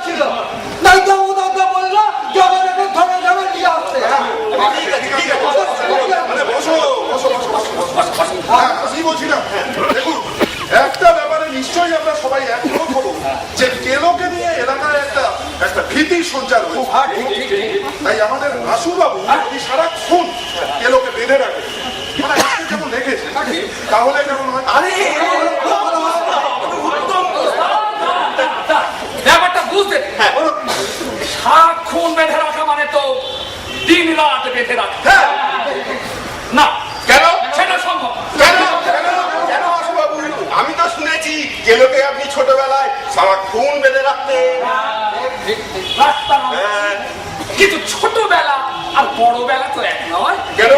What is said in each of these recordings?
ছিল তাই তো ওদাকে বললো জগৎকে ধরে ধরে নিয়ে আসতে। দেখুন, একটা ব্যাপারে নিশ্চয়ই আমরা সবাই একমত হবো যে কেলোকে নিয়ে এলাকায় একটা ভীতির সঞ্চার হয়েছে। তাই আমাদের আশুবাবু সারাক্ষণ কেলোকে বেঁধে রাখে, মানে যেমন রেখেছে তাহলে কেমন হয়? ব্যাপারটা বুঝতে সারাক্ষণ বেঁধে রাখা মানে তো দিন রাত বেঁধে রাখা না। কেন সেটা সম্ভব? কেন আশুবাবু? আমি তো শুনেছি কেলোকে আপনি ছোটবেলায় সারাক্ষণ বেঁধে রাখতেন। কিন্তু ছোটবেলা আর বড়বেলা তো এক নয়। কেন?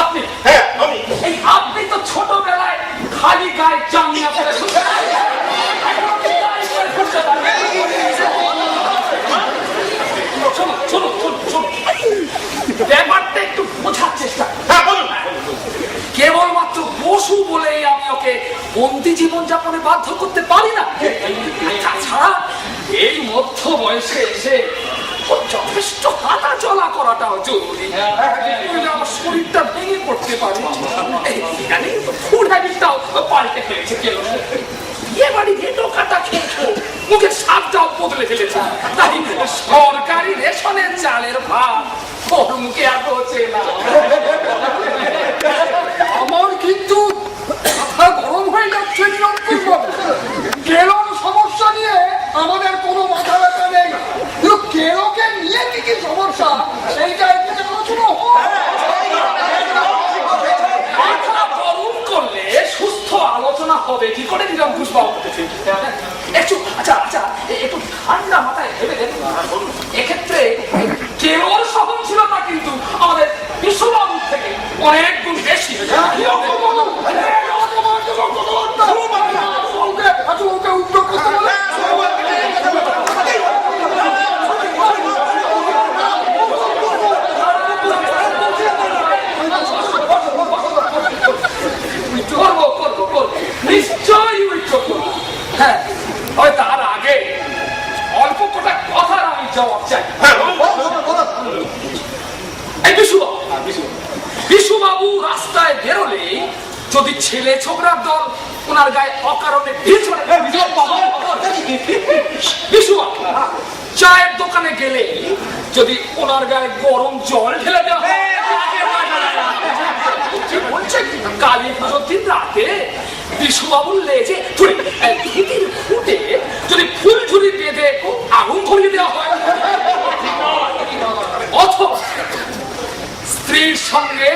আপনি আমি আপনি তো ছোটবেলায় খালি গায়ে জাঙ্গিয়া পরে ব্যাপারটা একটু বোঝার চেষ্টা। কেবলমাত্র পশু বলেই আমি ওকে বন্দি জীবন যাপনে বাধ্য করতে পারি না। তাছাড়া এই মধ্য বয়সে এসে যথেষ্ট হাঁটা চলা করাটাও জরুরি। আমার শরীরটা ভেঙে পড়তে পারে। পাল্টে ফেলেছে কেন এবারই ঢোকাটা খেয়েছে, মুখের স্বাদটাও বদলে ফেলেছে। তাই সরকারি রেশনের চালের ভাত ওর মুখে আর হচ্ছে না। আমার কিন্তু মাথা গরম হয়ে যাচ্ছে। কেলোর সমস্যা নিয়ে আমাদের কোনো মাথা ব্যথা নেই, কিন্তু কেলোকে নিয়ে কি কি সমস্যা সেইটা একটু আলোচনা করলে সুস্থ আলোচনা হবে কি করে নিরঙ্কুশ বাবু? একটু একটু ঠান্ডা মাথায় ভেবে দেখুন। এক্ষেত্রে কেলোর সহনশীলতা কিন্তু আমাদের বিশ্ববাবুর থেকে অনেক গুণ বেশি। নিশ্চয়ই হ্যাঁ, তার আগে অল্প কটা কথার আমি জবাব চাই। বিশুবাবু রাস্তায় বেরোলে যদি ছেলে ছোকরার দল ওনার গায়ে অকারণে বিশুবাবু চায়ের দোকানে গেলে যদি ওনার গায়ে গরম জল ঢেলে দেওয়া হয়, কালী পুজোর দিন রাতে বিশুবাবুর লেজে ফুটে যদি ফুল ঝুড়ি বেঁধে আগুন ধরিয়ে দেওয়া হয়, অথবা স্ত্রীর সঙ্গে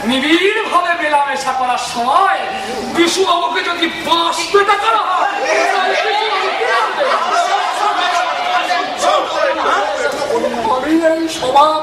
নিবিড় ভাবে মেলামেশা করার সময় বিশুবাবুকে যদি বাঁশ পেটা করা হয়, আমি এই স্বভাব